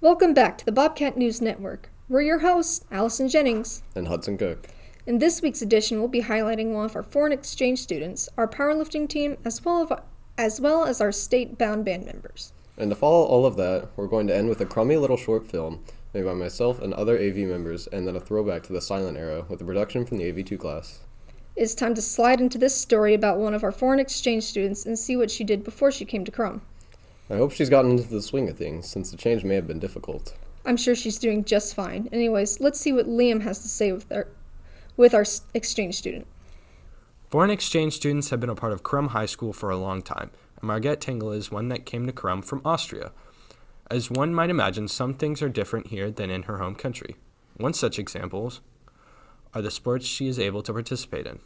Welcome back to the Bobcat News Network. We're your hosts, Allison Jennings. And Hudson Cook. In this week's edition, we'll be highlighting one of our foreign exchange students, our powerlifting team, as well as our state-bound band members. And to follow all of that, we're going to end with a crummy little short film made by myself and other AV members, and then a throwback to the silent era with a production from the AV2 class. It's time to slide into this story about one of our foreign exchange students and see what she did before she came to Crum. I hope she's gotten into the swing of things, since the change may have been difficult. I'm sure she's doing just fine. Anyways, let's see what Liam has to say with our exchange student. Foreign exchange students have been a part of Crum High School for a long time, and Margette Tingle is one that came to Crum from Austria. As one might imagine, some things are different here than in her home country. One such examples are the sports she is able to participate in.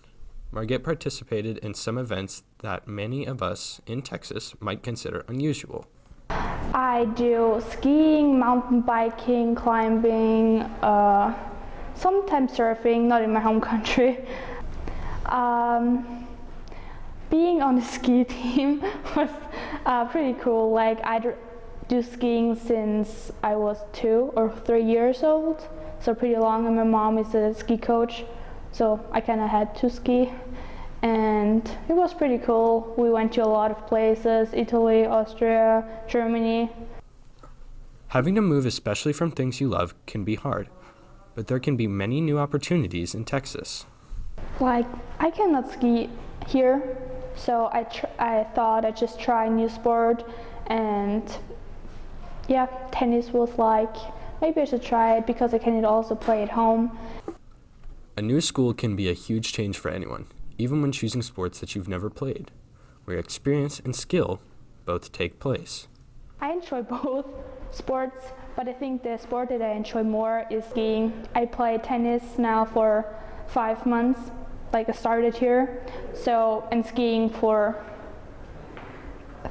Margette participated in some events that many of us in Texas might consider unusual. I do skiing, mountain biking, climbing, sometimes surfing, not in my home country. Being on the ski team was pretty cool. Like I do skiing since I was 2 or 3 years old, so pretty long, and my mom is a ski coach, so I kind of had to ski, and it was pretty cool. We went to a lot of places: Italy, Austria, Germany. Having to move, especially from things you love, can be hard, but there can be many new opportunities in Texas. Like, I cannot ski here, so I thought I'd just try a new sport, and yeah, tennis was like, maybe I should try it because I can also play at home. A new school can be a huge change for anyone, even when choosing sports that you've never played, where experience and skill both take place. I enjoy both sports, but I think the sport that I enjoy more is skiing. I play tennis now for 5 months, like I started here, and skiing for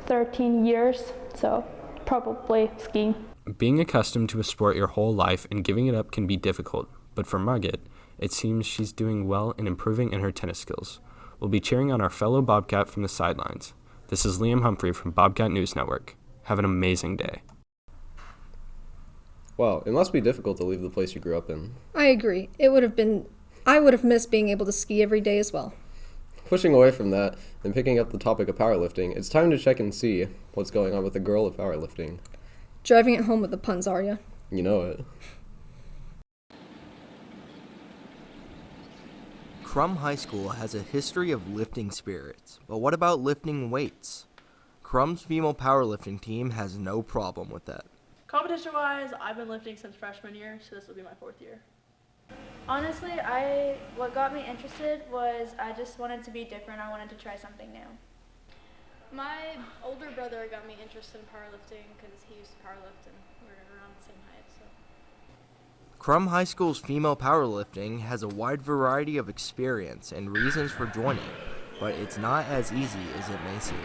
13 years, so probably skiing. Being accustomed to a sport your whole life and giving it up can be difficult, but for Margette, it seems she's doing well and improving in her tennis skills. We'll be cheering on our fellow Bobcat from the sidelines. This is Liam Humphrey from Bobcat News Network. Have an amazing day. Wow, it must be difficult to leave the place you grew up in. I agree. I would have missed being able to ski every day as well. Pushing away from that and picking up the topic of powerlifting, it's time to check and see what's going on with the girl of powerlifting. Driving it home with the puns, are ya? You know it. Crum High School has a history of lifting spirits, but what about lifting weights? Crum's female powerlifting team has no problem with that. Competition-wise, I've been lifting since freshman year, so this will be my 4th year. Honestly, what got me interested was I just wanted to be different. I wanted to try something new. My older brother got me interested in powerlifting because he used to powerlift and we're around the same height. So. Crum High School's female powerlifting has a wide variety of experience and reasons for joining, but it's not as easy as it may seem.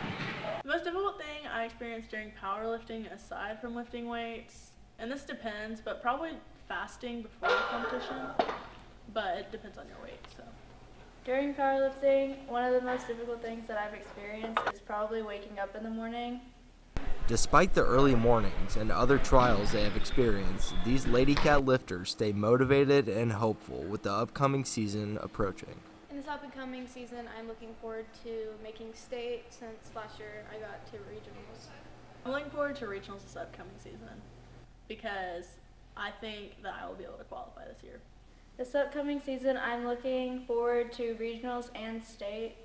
The most difficult thing I experienced during powerlifting, aside from lifting weights, and this depends, but probably fasting before the competition, but it depends on your weight. So. During powerlifting, one of the most difficult things that I've experienced is probably waking up in the morning. Despite the early mornings and other trials they have experienced, these Lady Cat lifters stay motivated and hopeful with the upcoming season approaching. In this upcoming season, I'm looking forward to making state since last year I got to regionals. I'm looking forward to regionals this upcoming season because I think that I will be able to qualify this year. This upcoming season, I'm looking forward to regionals and state.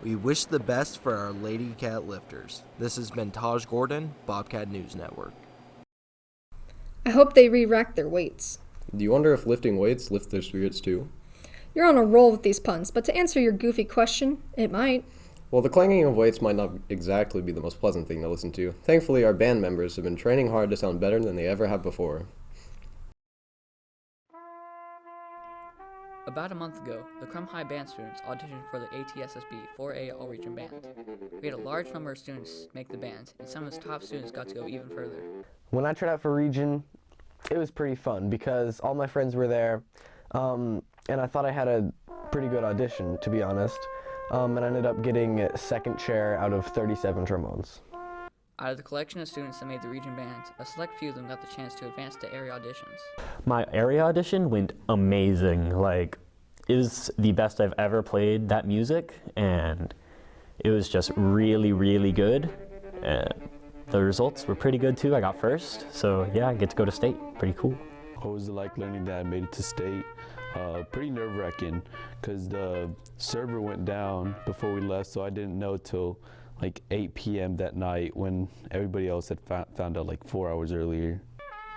We wish the best for our Lady Cat lifters. This has been Taj Gordon, Bobcat News Network. I hope they re-rack their weights. Do you wonder if lifting weights lift their spirits too? You're on a roll with these puns, but to answer your goofy question, it might. Well, the clanging of weights might not exactly be the most pleasant thing to listen to. Thankfully, our band members have been training hard to sound better than they ever have before. About a month ago, the Crum High band students auditioned for the ATSSB 4A All-Region Band. We had a large number of students make the band, and some of the top students got to go even further. When I tried out for region, it was pretty fun because all my friends were there, and I thought I had a pretty good audition, to be honest, and I ended up getting second chair out of 37 trombones. Out of the collection of students that made the region band, a select few of them got the chance to advance to area auditions. My area audition went amazing. Like, it was the best I've ever played that music, and it was just really, really good. And the results were pretty good too. I got first, so yeah, I get to go to state. Pretty cool. What was it like learning that I made it to state? Pretty nerve-wracking because the server went down before we left, so I didn't know till like 8 p.m. that night when everybody else had found out like 4 hours earlier.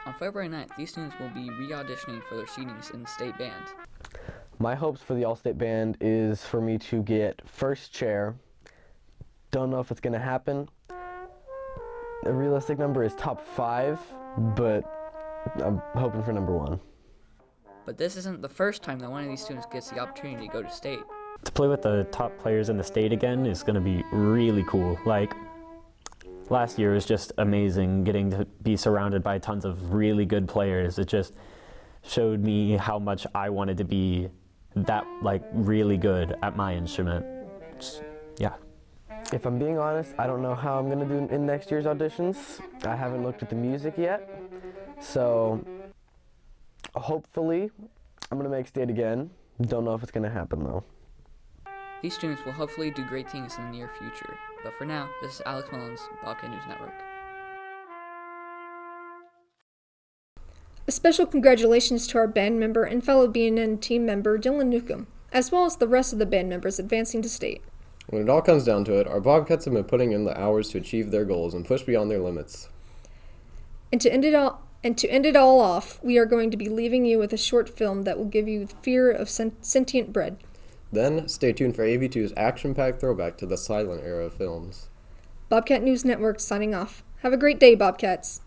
On February 9th, these students will be re-auditioning for their seatings in the state band. My hopes for the All-State Band is for me to get first chair. Don't know if it's going to happen. The realistic number is top 5, but I'm hoping for number 1. But this isn't the first time that one of these students gets the opportunity to go to state. To play with the top players in the state again is going to be really cool. Like, last year was just amazing getting to be surrounded by tons of really good players. It just showed me how much I wanted to be that, like, really good at my instrument. Yeah. If I'm being honest, I don't know how I'm going to do in next year's auditions. I haven't looked at the music yet. So hopefully I'm going to make state again. Don't know if it's going to happen though. These students will hopefully do great things in the near future. But for now, this is Alex Mullins, Bobcat News Network. A special congratulations to our band member and fellow BNN team member Dylan Newcomb, as well as the rest of the band members advancing to state. When it all comes down to it, our Bobcats have been putting in the hours to achieve their goals and push beyond their limits. And to end it all off, we are going to be leaving you with a short film that will give you the fear of sentient bread. Then, stay tuned for AV2's action-packed throwback to the silent era of films. Bobcat News Network signing off. Have a great day, Bobcats.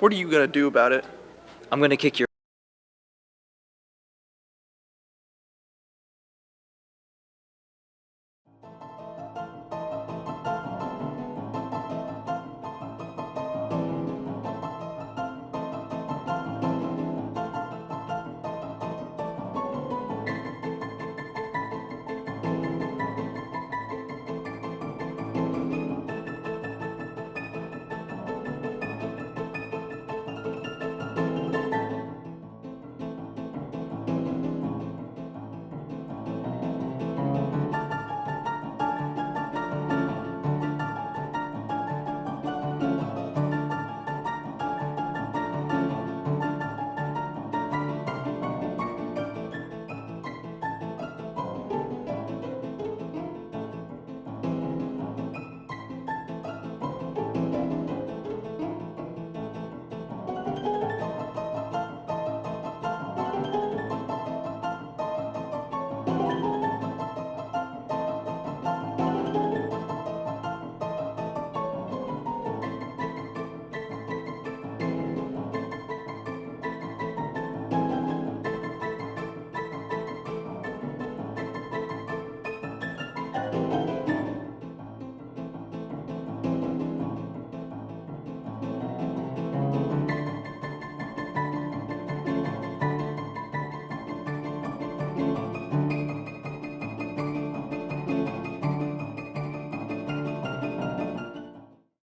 What are you gonna do about it? I'm gonna kick your